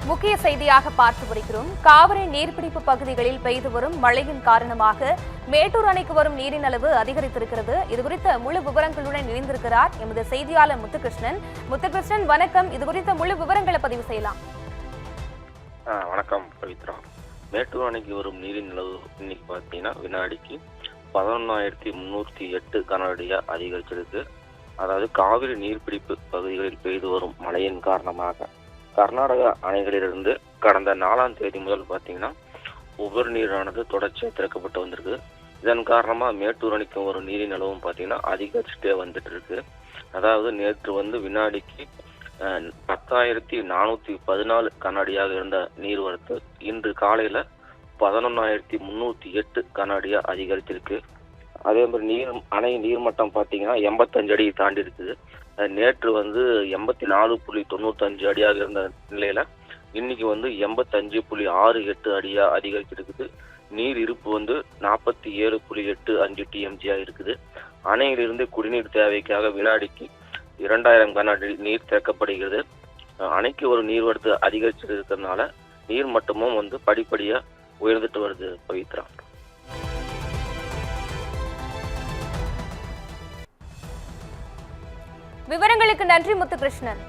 முக்கிய செய்தியாக பார்த்து வருகிறோம். காவிரி நீர்பிடிப்பு பகுதிகளில் பெய்து வரும் மழையின் காரணமாக மேட்டூர் அணைக்கு வரும் நீரின் அளவு அதிகரித்திருக்கிறது. இதுகுறித்த முழு விவரங்களுடன் இணைந்திருக்கிறார் எமது செய்தியாளர் முத்துகிருஷ்ணன். முத்துகிருஷ்ணன், வணக்கம். இதுகுறித்த முழு விவரங்களை பதிவு செய்யலாம். வணக்கம் பவித்ரா. மேட்டூர் அணைக்கு வரும் நீரின் அளவு இன்னைக்கு பார்த்தீங்கன்னா வினாடிக்கு 11,308 கனஅடியா அதிகரிச்சிருக்கு. அதாவது காவிரி நீர்பிடிப்பு பகுதிகளில் பெய்து வரும் மழையின் காரணமாக கர்நாடக அணைகளிலிருந்து கடந்த 4ஆம் தேதி முதல் பார்த்தீங்கன்னா உபரி நீரானது தொடர்ச்சியாக திறக்கப்பட்டு வந்திருக்கு. இதன் காரணமாக மேட்டூர் அணைக்கு வரும் நீரின் அளவும் பார்த்தீங்கன்னா அதிகரிச்சுட்டே வந்துட்டு இருக்கு. அதாவது நேற்று வினாடிக்கு 10,414 கனஅடியாக இருந்த நீர்வரத்து இன்று காலையில் 11,308 கனஅடியாக அதிகரிச்சிருக்கு. அதே மாதிரி அணை நீர்மட்டம் பார்த்தீங்கன்னா 85 அடி தாண்டி இருக்குது. நேற்று 84.95 அடியாக இருந்த நிலையில இன்னைக்கு 85.68 அடியா அதிகரிச்சிருக்குது. நீர் இருப்பு 47.85 TMGயா இருக்குது. அணையிலிருந்து குடிநீர் தேவைக்காக வினாடிக்கு 2000 கன அடி நீர் திறக்கப்படுகிறது. அணைக்கு ஒரு நீர்வரத்து அதிகரிச்சுட்டு இருக்கிறதுனால நீர் மட்டமும் படிப்படியா உயர்ந்துட்டு வருது பவித்ரா. விவரங்களுக்கு நன்றி முத்துகிருஷ்ணன்.